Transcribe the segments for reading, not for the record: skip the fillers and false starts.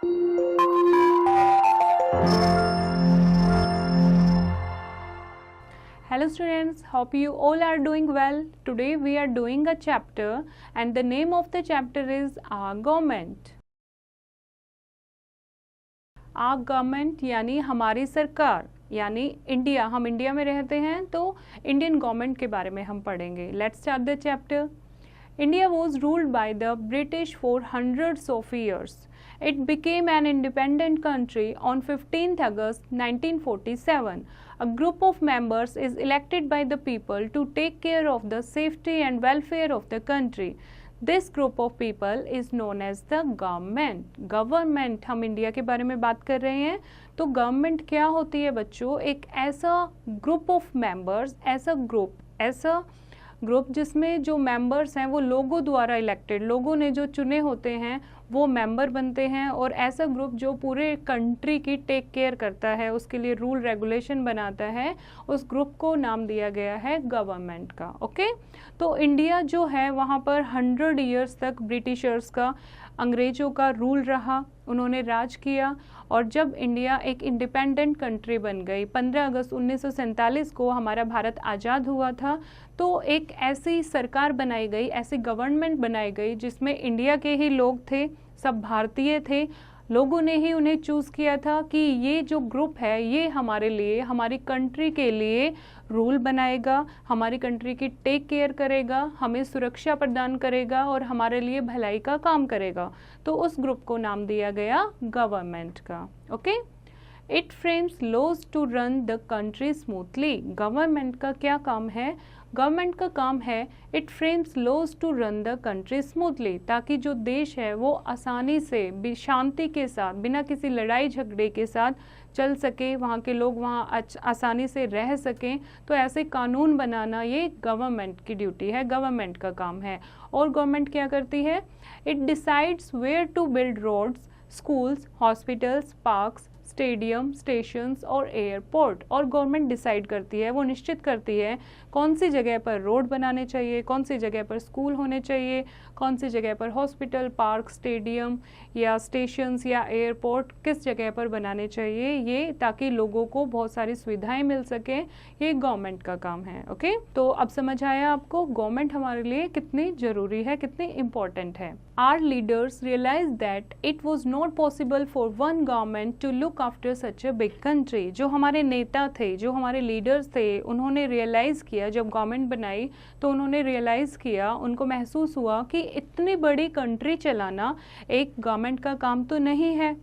Hello students, hope you all are doing well. Today we are doing a chapter and the name of the chapter is Our Government. Our Government यानी हमारी सरकार, यानी India, हम India में रहते हैं तो इंडियन गवर्नमेंट के बारे में हम पढ़ेंगे. Let's start the chapter. India was ruled by the British for hundreds of years. It became an independent country on 15th August 1947. A group of members is elected by the people to take care of the safety and welfare of the country. This group of people is known as the government. Government, हम India के बारे में बात कर रहे हैं तो government क्या होती है बच्चों? एक ऐसा ग्रुप ऑफ मेंबर्स, ऐसा ग्रुप जिसमें जो मेंबर्स हैं वो लोगों द्वारा इलेक्टेड, लोगों ने जो चुने होते हैं वो मेंबर बनते हैं, और ऐसा ग्रुप जो पूरे कंट्री की टेक केयर करता है, उसके लिए रूल रेगुलेशन बनाता है, उस ग्रुप को नाम दिया गया है गवर्नमेंट का. ओके, तो इंडिया जो है वहाँ पर 100 ईयर्स तक ब्रिटिशर्स का, अंग्रेज़ों का रूल रहा, उन्होंने राज किया. और जब इंडिया एक इंडिपेंडेंट कंट्री बन गई, 15 अगस्त 1947 को हमारा भारत आज़ाद हुआ था, तो एक ऐसी सरकार बनाई गई, ऐसी गवर्नमेंट बनाई गई जिसमें इंडिया के ही लोग थे, सब भारतीय थे. लोगों ने ही उन्हें चूज़ किया था कि ये जो ग्रुप है ये हमारे लिए, हमारी कंट्री के लिए रूल बनाएगा, हमारी कंट्री की टेक केयर करेगा, हमें सुरक्षा प्रदान करेगा और हमारे लिए भलाई का काम करेगा. तो उस ग्रुप को नाम दिया गया गवर्नमेंट का. Okay, it frames laws to run the country smoothly. Government का क्या काम है? गवर्नमेंट का काम है it frames laws to run the country smoothly, ताकि जो देश है वो आसानी से, शांति के साथ, बिना किसी लड़ाई झगड़े के साथ चल सके, वहाँ के लोग वहाँ आसानी से रह सकें. तो ऐसे कानून बनाना ये गवर्नमेंट की ड्यूटी है, गवर्नमेंट का काम है. और गवर्नमेंट क्या करती है? It decides where to build roads, schools, hospitals, parks, stadium, stations और एयरपोर्ट. और गवर्नमेंट डिसाइड करती है, वो निश्चित करती है कौन सी जगह पर रोड बनाने चाहिए, कौन सी जगह पर स्कूल होने चाहिए, कौन सी जगह पर हॉस्पिटल, पार्क, स्टेडियम या स्टेशंस या एयरपोर्ट किस जगह पर बनाने चाहिए, ये ताकि लोगों को बहुत सारी सुविधाएं मिल सकें. ये गवर्नमेंट का काम है. ओके, तो अब समझ आया आपको गवर्नमेंट हमारे लिए कितनी ज़रूरी है, कितनी इम्पोर्टेंट है. Our leaders realized that it was not possible for one government to look after such a big country. जो हमारे नेता थे, जो हमारे लीडर्स थे, उन्होंने रियलाइज़ किया, जब गवर्नमेंट बनाई तो उन्होंने रियलाइज़ किया, उनको महसूस हुआ कि इतनी बड़ी कंट्री चलाना एक गवर्नमेंट का काम तो नहीं है.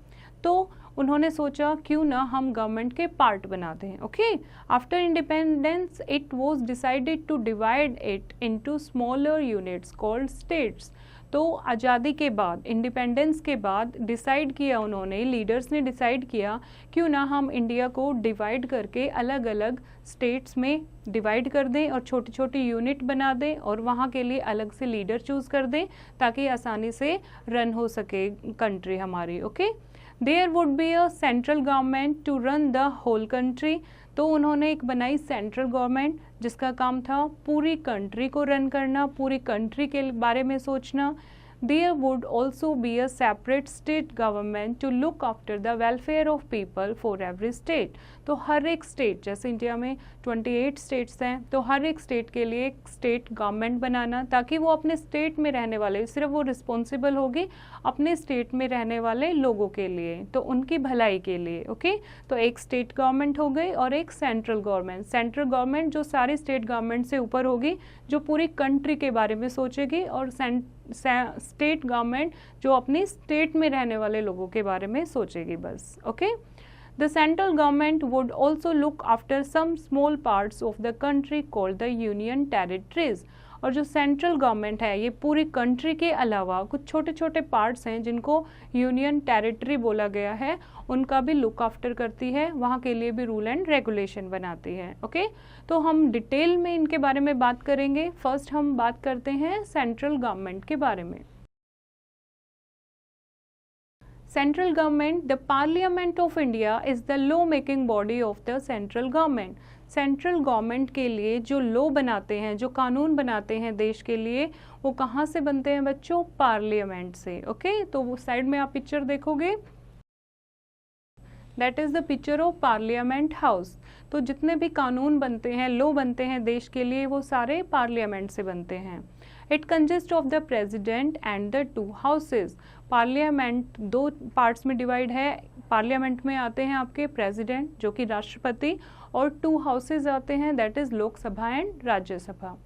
तो उन्होंने सोचा क्यों ना हम गवर्नमेंट के पार्ट बना दें. Okay, after independence it was decided to divide it into smaller units called states. तो आज़ादी के बाद, इंडिपेंडेंस के बाद डिसाइड किया उन्होंने, लीडर्स ने डिसाइड किया क्यों ना हम इंडिया को डिवाइड करके अलग अलग स्टेट्स में डिवाइड कर दें और छोटी छोटी यूनिट बना दें और वहाँ के लिए अलग से लीडर चूज़ कर दें ताकि आसानी से रन हो सके कंट्री हमारी. Okay, there would be a central government to run the whole country. तो उन्होंने एक बनाई सेंट्रल गवर्नमेंट जिसका काम था पूरी कंट्री को रन करना, पूरी कंट्री के बारे में सोचना. There would also be a separate state government to look after the welfare of people for every state. तो हर एक स्टेट, जैसे इंडिया में 28 स्टेट्स हैं, तो हर एक स्टेट के लिए एक स्टेट गवर्नमेंट बनाना ताकि वो अपने स्टेट में रहने वाले, सिर्फ वो रिस्पॉन्सिबल होगी अपने स्टेट में रहने वाले लोगों के लिए, तो उनकी भलाई के लिए. ओके, तो एक स्टेट गवर्नमेंट हो गई और एक सेंट्रल गवर्नमेंट. सेंट्रल गवर्नमेंट जो सारी स्टेट गवर्नमेंट से ऊपर होगी, जो पूरी कंट्री के बारे में सोचेगी, और स्टेट गवर्नमेंट जो अपनी स्टेट में रहने वाले लोगों के बारे में सोचेगी बस. Okay, the central government would also look after some small parts of the country called the union territories. और जो सेंट्रल गवर्नमेंट है ये पूरी कंट्री के अलावा कुछ छोटे छोटे पार्ट्स हैं जिनको यूनियन टेरिटरी बोला गया है, उनका भी लुक आफ्टर करती है, वहाँ के लिए भी रूल एंड रेगुलेशन बनाती है. ओके, तो हम डिटेल में इनके बारे में बात करेंगे. फर्स्ट हम बात करते हैं सेंट्रल गवर्नमेंट के बारे में. Central government, the parliament of India is the law making body of the central government. Central government के लिए जो लॉ बनाते हैं, जो कानून बनाते हैं देश के लिए, वो कहाँ से बनते हैं बच्चों? पार्लियामेंट से. ओके, तो वो साइड में आप पिक्चर देखोगे, that is the picture of parliament house. तो जितने भी कानून बनते हैं, लॉ बनते हैं देश के लिए, वो सारे पार्लियामेंट से बनते हैं। It consist of the president and the 2 houses. Parliament 2 parts में डिवाइड है। पार्लियामेंट में आते हैं आपके प्रेसिडेंट जो कि राष्ट्रपति, और 2 हाउसेज आते हैं, that is Lok Sabha and Rajya Sabha.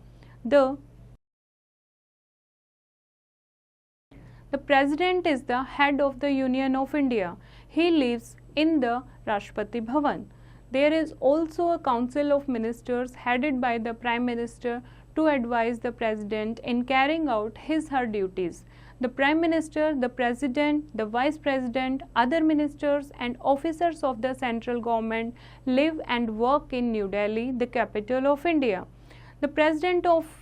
The President is the head of the Union of India. He lives in the Rashtrapati Bhavan. There is also a council of ministers headed by the Prime Minister to advise the President in carrying out his/her duties. The Prime Minister, the President, the Vice President, other ministers and officers of the central government live and work in New Delhi, the capital of India. The President of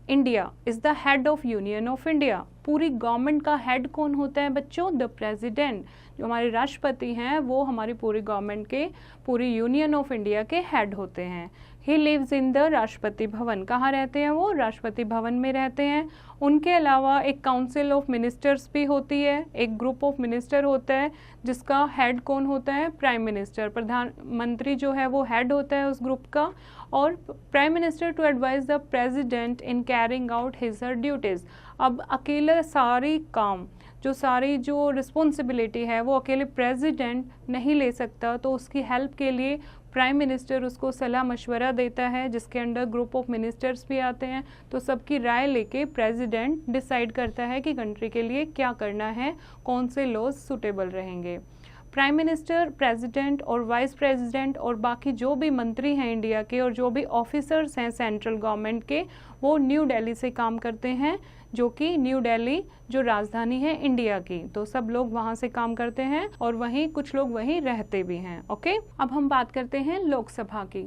India is the head of union of India. पूरी government का head कौन होता है बच्चों? The president. जो हमारे राष्ट्रपति हैं वो हमारी पूरी गवर्नमेंट के, पूरी यूनियन ऑफ इंडिया के हेड होते हैं। He lives in the Rashtrapati Bhavan. कहाँ रहते हैं वो? राष्ट्रपति भवन में रहते हैं। उनके अलावा एक काउंसिल ऑफ मिनिस्टर्स भी होती है, एक ग्रुप ऑफ मिनिस्टर होता है जिसका हेड कौन होता है? Prime minister. प्रधानमंत्री जो है वो हेड होता है उस ग्रुप का। और prime minister to advise the president in carrying out his her duties. अब अकेले सारी काम, जो सारी जो रिस्पॉन्सिबिलिटी है वो अकेले प्रेसिडेंट नहीं ले सकता, तो उसकी हेल्प के लिए प्राइम मिनिस्टर उसको सलाह मशवरा देता है, जिसके अंडर ग्रुप ऑफ मिनिस्टर्स भी आते हैं। तो सबकी राय लेके प्रेसिडेंट डिसाइड करता है कि कंट्री के लिए क्या करना है, कौन से लॉज सुटेबल रहेंगे। प्राइम मिनिस्टर, प्रेसिडेंट और वाइस प्रेसिडेंट और बाकी जो भी मंत्री हैं इंडिया के और जो भी ऑफिसर्स हैं सेंट्रल गवर्नमेंट के, वो न्यू दिल्ली से काम करते हैं, जो कि न्यू दिल्ली जो राजधानी है इंडिया की। तो सब लोग वहाँ से काम करते हैं और वहीं कुछ लोग वहीं रहते भी हैं। ओके, अब हम बात करते हैं लोकसभा की।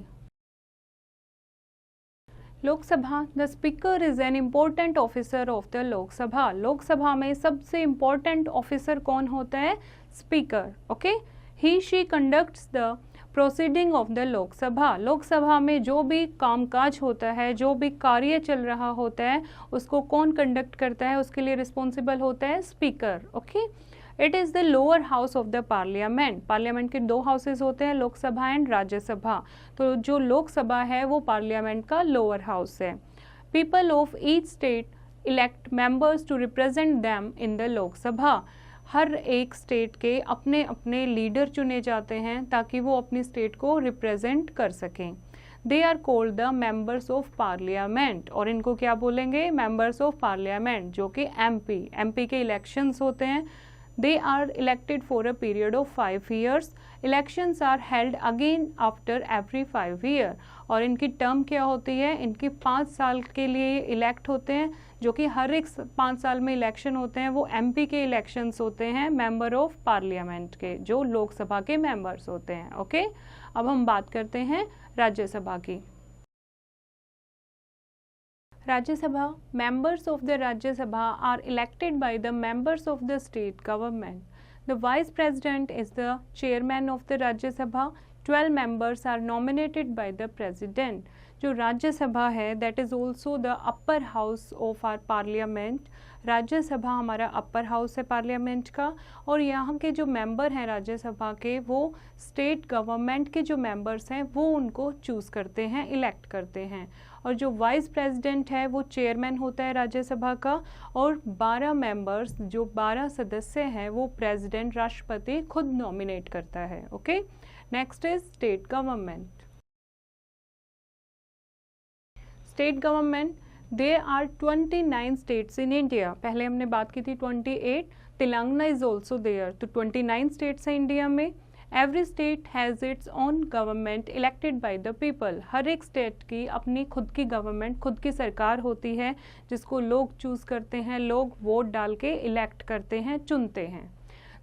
Lok Sabha, the speaker is an important officer of the Lok Sabha. Lok Sabha में सबसे इम्पोर्टेंट ऑफिसर कौन होता है? Speaker. Okay, he she conducts the proceeding of the Lok Sabha. Lok Sabha में जो भी कामकाज होता है, जो भी कार्य चल रहा होता है, उसको कौन कंडक्ट करता है? उसके लिए रिस्पॉन्सिबल होता है speaker. Okay, it is the lower house of the parliament. Parliament के 2 हाउसेज होते हैं, लोकसभा एंड राज्यसभा। तो जो लोकसभा है वो पार्लियामेंट का लोअर हाउस है। People of each state elect members to represent them in the Lok Sabha. हर एक स्टेट के अपने अपने लीडर चुने जाते हैं ताकि वो अपनी स्टेट को रिप्रेजेंट कर सकें। They are called the members of parliament. और इनको क्या बोलेंगे? मेंबर्स ऑफ पार्लियामेंट, जो कि एमपी के इलेक्शंस होते हैं। They are elected for a period of 5 years. Elections are held again after every 5 year. और इनकी टर्म क्या होती है? इनकी 5 साल के लिए इलेक्ट होते हैं, जो कि हर एक 5 साल में इलेक्शन होते हैं वो एमपी के इलेक्शंस होते हैं, मेंबर ऑफ पार्लियामेंट के, जो लोकसभा के मेंबर्स होते हैं। ओके, अब हम बात करते हैं राज्यसभा की। Rajya Sabha, members of the Rajya Sabha are elected by the members of the state government. The vice president is the chairman of the Rajya Sabha. 12 members are nominated by the president. जो राज्यसभा है that is also the upper house of our parliament. Rajya Sabha हमारा upper house है parliament का, और यहाँ के जो member हैं राज्यसभा के वो स्टेट गवर्नमेंट के जो मेंबर्स हैं वो उनको चूज़ करते हैं, इलेक्ट करते हैं। और जो वाइस प्रेसिडेंट है वो चेयरमैन होता है राज्यसभा का, और 12 मेंबर्स, जो 12 सदस्य हैं वो प्रेसिडेंट, राष्ट्रपति खुद नॉमिनेट करता है। Okay, next is state government. State government, there are 29 states in India. पहले हमने बात की थी 28, तेलंगाना इज ऑल्सो देयर, तो 29 स्टेट्स हैं इंडिया में। Every state has its own government elected by the people. हर एक स्टेट की अपनी खुद की गवर्नमेंट, खुद की सरकार होती है जिसको लोग चूज़ करते हैं, लोग वोट डाल के इलेक्ट करते हैं, चुनते हैं।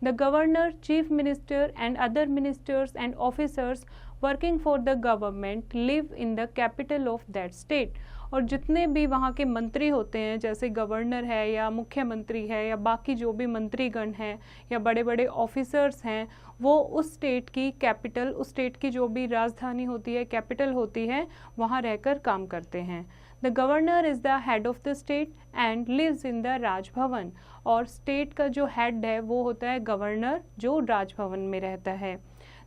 The governor, chief minister and other ministers and officers working for the government live in the capital of that state. और जितने भी वहाँ के मंत्री होते हैं, जैसे गवर्नर है या मुख्यमंत्री है या बाकी जो भी मंत्रीगण हैं या बड़े बड़े ऑफिसर्स हैं, वो उस स्टेट की कैपिटल, उस स्टेट की जो भी राजधानी होती है, कैपिटल होती है, वहाँ रहकर काम करते हैं। The governor is the head of the state and lives in the Raj Bhavan. और स्टेट का जो हेड है वो होता है गवर्नर, जो राजभवन में रहता है।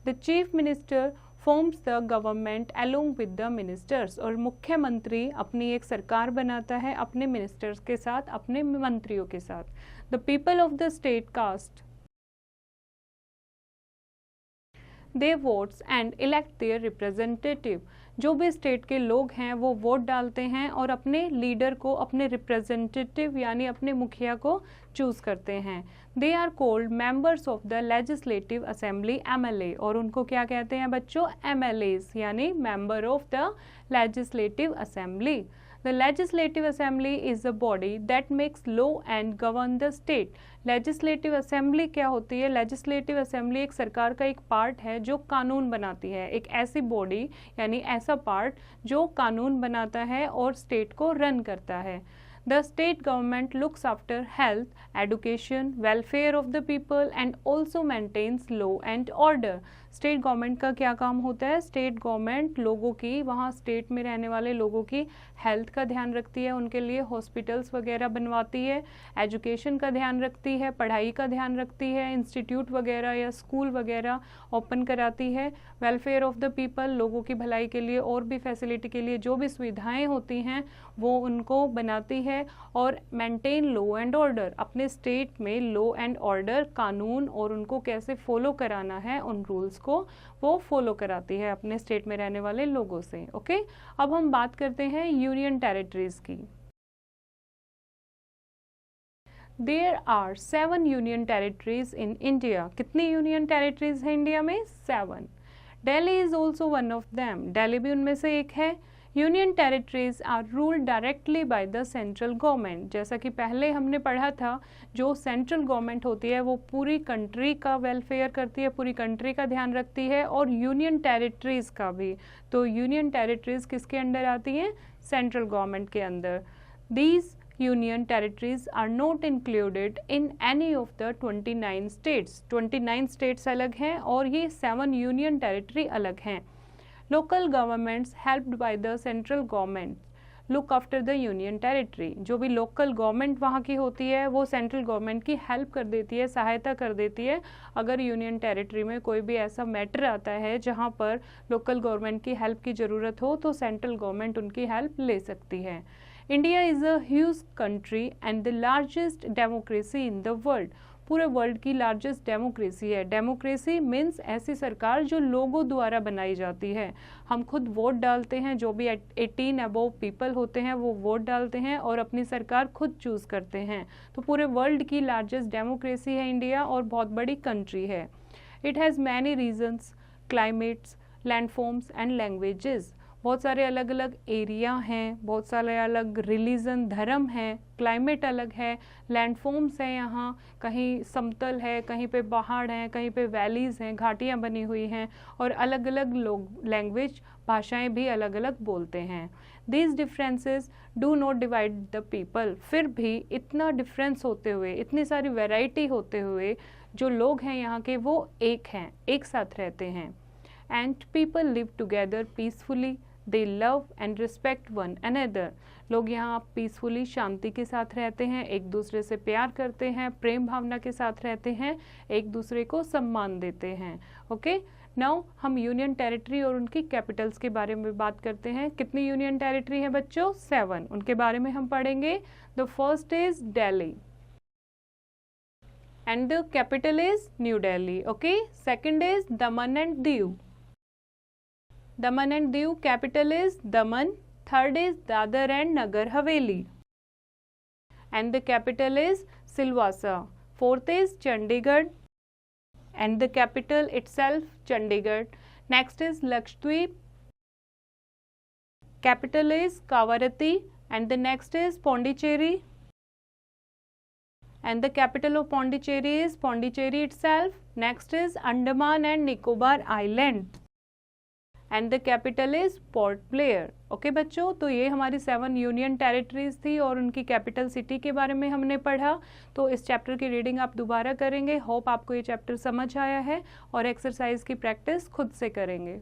The chief minister forms the government along with the ministers, और मुख्यमंत्री अपनी एक सरकार बनाता है अपने मिनिस्टर्स के साथ, अपने मंत्रियों के साथ. The people of the state cast their votes and elect their representative. जो भी स्टेट के लोग हैं वो वोट डालते हैं और अपने लीडर को, अपने रिप्रेजेंटेटिव यानी अपने मुखिया को चूज करते हैं. They are called members of the legislative assembly MLA, और उनको क्या कहते हैं बच्चों? MLAs यानी member of the legislative assembly. The Legislative Assembly is the body that makes law and govern the state. Legislative Assembly क्या होती है? Legislative Assembly एक सरकार का एक पार्ट है जो कानून बनाती है. एक ऐसी बॉडी यानी ऐसा पार्ट जो कानून बनाता है और स्टेट को रन करता है. The state government looks after health, education, welfare of the people and also maintains law and order. State government का क्या काम होता है? स्टेट गवर्नमेंट लोगों की, वहाँ स्टेट में रहने वाले लोगों की हेल्थ का ध्यान रखती है, उनके लिए हॉस्पिटल्स वगैरह बनवाती है, एजुकेशन का ध्यान रखती है, पढ़ाई का ध्यान रखती है, इंस्टीट्यूट वगैरह या स्कूल वगैरह ओपन कराती है, वेलफेयर ऑफ द पीपल, लोगों की भलाई के लिए और भी फैसिलिटी के लिए जो भी सुविधाएँ होती हैं वो उनको बनाती है, और मेंटेन लॉ एंड ऑर्डर, अपने स्टेट में लॉ एंड ऑर्डर, कानून और उनको कैसे फॉलो कराना है, उन रूल्स को वो फॉलो कराती है अपने स्टेट में रहने वाले लोगों से. ओके, अब हम बात करते हैं यूनियन टेरिटरीज की. There are 7 union territories in India. कितनी यूनियन टेरिटरीज है इंडिया में? 7. Delhi is also one of them. Delhi भी उनमें से एक है. Union territories are ruled directly by the central government. जैसा कि पहले हमने पढ़ा था, जो सेंट्रल गवर्नमेंट होती है वो पूरी कंट्री का वेलफेयर करती है, पूरी कंट्री का ध्यान रखती है, और यूनियन टेरिटरीज का भी. तो यूनियन टेरिटरीज किसके अंडर आती हैं? सेंट्रल गवर्नमेंट के अंदर. These union territories are not included in any of the 29 states. 29 states अलग हैं और ये 7 यूनियन टेरिटरी अलग हैं. Local governments helped by the central government look after the union territory. जो भी लोकल गवर्नमेंट वहाँ की होती है वो सेंट्रल गवर्नमेंट की हेल्प कर देती है, सहायता कर देती है. अगर यूनियन टेरिटरी में कोई भी ऐसा मैटर आता है जहाँ पर लोकल गवर्नमेंट की हेल्प की ज़रूरत हो तो सेंट्रल गवर्नमेंट उनकी हेल्प ले सकती है. India is a huge country and the largest democracy in the world. पूरे वर्ल्ड की लार्जेस्ट डेमोक्रेसी है. डेमोक्रेसी मीन्स ऐसी सरकार जो लोगों द्वारा बनाई जाती है. हम खुद वोट डालते हैं, जो भी 18 अबव पीपल होते हैं वो वोट डालते हैं और अपनी सरकार खुद चूज़ करते हैं. तो पूरे वर्ल्ड की लार्जेस्ट डेमोक्रेसी है इंडिया और बहुत बड़ी कंट्री है. It has many reasons, climates, landforms and languages. बहुत सारे अलग अलग एरिया हैं, बहुत सारे अलग रिलीजन, धर्म हैं, क्लाइमेट अलग है, लैंडफॉर्म्स हैं, यहाँ कहीं समतल है, कहीं पे पहाड़ हैं, कहीं पे वैलीज़ हैं, घाटियाँ बनी हुई हैं, और अलग अलग लोग, लैंग्वेज, भाषाएं भी अलग अलग बोलते हैं. These differences do not divide the people. फिर भी इतना डिफरेंस होते हुए, इतनी सारी वैरायटी होते हुए जो लोग हैं यहाँ के वो एक हैं, एक साथ रहते हैं. And people live together peacefully. They love and respect one another. लोग यहाँ पीसफुली, शांति के साथ रहते हैं, एक दूसरे से प्यार करते हैं, प्रेम भावना के साथ रहते हैं, एक दूसरे को सम्मान देते हैं. ओके, नाउ हम यूनियन टेरिटरी और उनकी कैपिटल्स के बारे में बात करते हैं. कितनी यूनियन टेरिटरी है बच्चों? 7. उनके बारे में हम पढ़ेंगे. The first is Delhi and the capital is New Delhi. Okay, second is Daman and Diu. Daman and Diu, capital is Daman. Third is Dadar and Nagar Haveli, and the capital is Silvassa. Fourth is Chandigarh, and the capital itself Chandigarh. Next is Lakshadweep. Capital is Kavarati, and the next is Pondicherry, and the capital of Pondicherry is Pondicherry itself. Next is Andaman and Nicobar Island, and the capital is port Blair. Okay बच्चों, तो ये हमारी 7 union territories थी और उनकी capital city के बारे में हमने पढ़ा. तो इस चैप्टर की रीडिंग आप दोबारा करेंगे. होप आपको ये चैप्टर समझ आया है और एक्सरसाइज की प्रैक्टिस खुद से करेंगे.